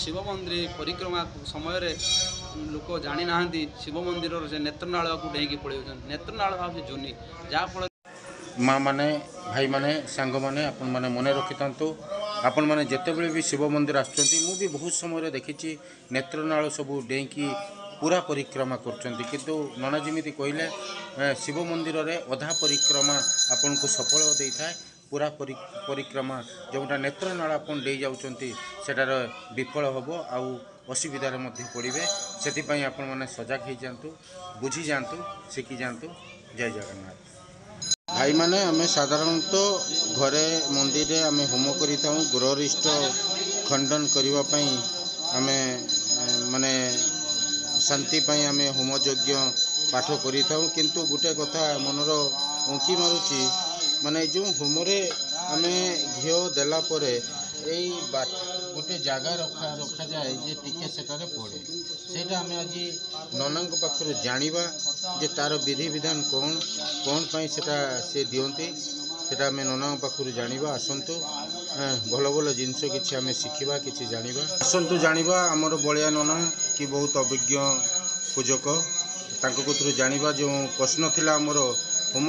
शिव मंदिर परिक्रमा समय लोक जानी ना शिव मंदिर से नेत्रनाल को डेकी पड़े नेत्रनाल हूँ जुनि जहाँफल माँ मैंने भाई मैंने सांग मैंने आपण मैंने मन रखी था आपण मैंने जिते बड़े भी शिव मंदिर आसुँच भी बहुत समय देखी नेत्रनाल सबू डेकी पूरा परिक्रमा किंतु नना जमी कहले शिव मंदिर रे अधा परिक्रमा आपन को सफल दे था पूरा परिक्रमा जोटा नेत्रनाल आपन दे जाउचंती सेटार विफल हम आउ असुविधार मध्य पड़े से आपण मैंने सजग हो जातु बुझी जातु शिखी जातु। जय जगन्नाथ। भाई माने आमे साधारणतः घरे मंदिर आम होम करिथाउ गृहरिष्ट खंडन करिवा पई आमे माने शांति पाई आमे होम यज्ञ पाठ करिथाउ किंतु गुटे कथा मनर उंकी मारुची माने जो होमरे आमे घिओ देला परे एई गोटे जगह रखा जाए जे टिके सेटारे पड़े सेटा आमे आज ननांक पाखरु जानिबा जे तार विधि विधान कौन कौन पाई सेटा से दियंती सेटा आमे ननांक पाखरु जानिबा आसंतु भल भल जिनस किछि आमे शिखिबा किछि जानिबा आसंतु जानिबा हमर बलिया नना कि बहुत अभिज्ञ पूजक तांको कतरु जानिबा जो प्रश्न थिला हमर होम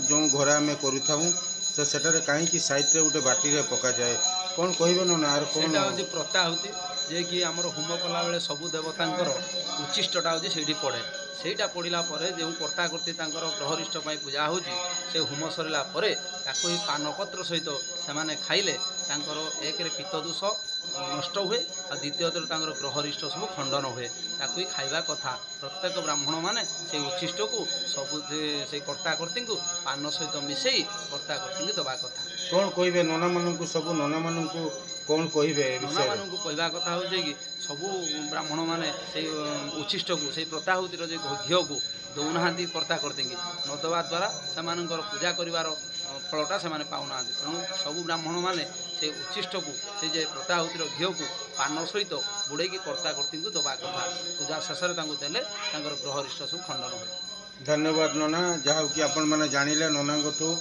जो घरे आमे करूथाउ तो सेटारे कहीं साइड रे गोटे बाटी रे पका जाए कौन कहबे ना आर कौन प्रथा होती जे कि आमर होम कला बेले सबु देवतांकर उच्चिष्टटा होची सेठी पड़े सेटा पड़िला परे जो कर्ता कर्ती तांकर ग्रहरिष्ठ पाई पूजा होची से होम सरला परे ताको ही पानपत्र सहित से माने खाइले तांकर एक रे पित्त दोष नष्ट हुए और द्वितीयतः तांकर ग्रहरिष्ठ सब खंडन हुए ताको ही खाइबा कथा प्रत्येक ब्राह्मण माने से उच्चिष्ट को सब से कर्ता कर्ती को पान सहित मिसई कर्ता कर्ती दबा कथा कौन कहबे नना मानू सब नना मानू कौन कहबे नना मानू कहवा कथा हो कि सबू ब्राह्मण माने से उच्चिष्ट को से प्रताहुतिर घीओ को दौना कर्ता करते न दवा द्वारा से पूजा कर फलटा से पाऊना तेणु सबू ब्राह्मण माने से उच्चिष्ट को से प्रताहुतिर घीओ को पान सहित बुड़े कर्ता कर्ती दबा कथा पूजा शेष देले ग्रहरिष्ठ सब खंडन हुए। धन्यवाद नना जहाँ कि आपण मैंने जानिले ननाठू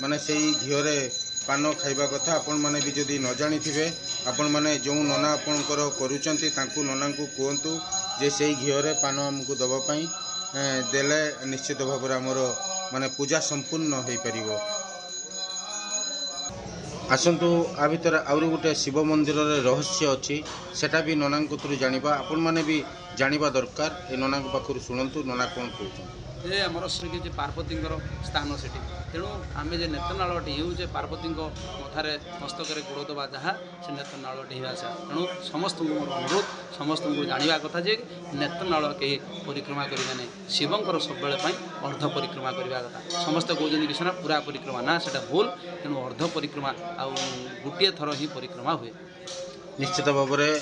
माने से घीओरे पान खाइबा कथा आपण माने भी जदि न जानी थे आपण माने जो नना आपणकर करूचंती तांकू नना को कहतु जे से घीओरे पान आमको दवापाई देले निश्चित भाव आमर माने पूजा संपूर्ण हो पारिबो। आसंतु आ भितर आउरी गोटे शिव मंदिर रे रहस्य अच्छी सेटा भी नना कतरू जानिबा आपण माने भी जानिबा दरकार ए नना पाखरु सुनंतु नना कौन कहउछन ये आमर श्री पार्वती स्थान से तेणु आम जो नेत्रनालटी होचे पार्वती मथार मस्तक गोड़ दबा जहाँ से नेत्रनालटी आसा तेणु समस्त मोर अनुरोध समस्त को जानवा कथा जे नेत्रनाल कहीं परिक्रमा करेंगे शिवंकर सब अर्ध परिक्रमा करवा कथा समस्त कहते कि पूरा परिक्रमा ना से भूल तेणु अर्ध परिक्रमा आ गोटे थर ही परिक्रमा हुए। निश्चित भाव में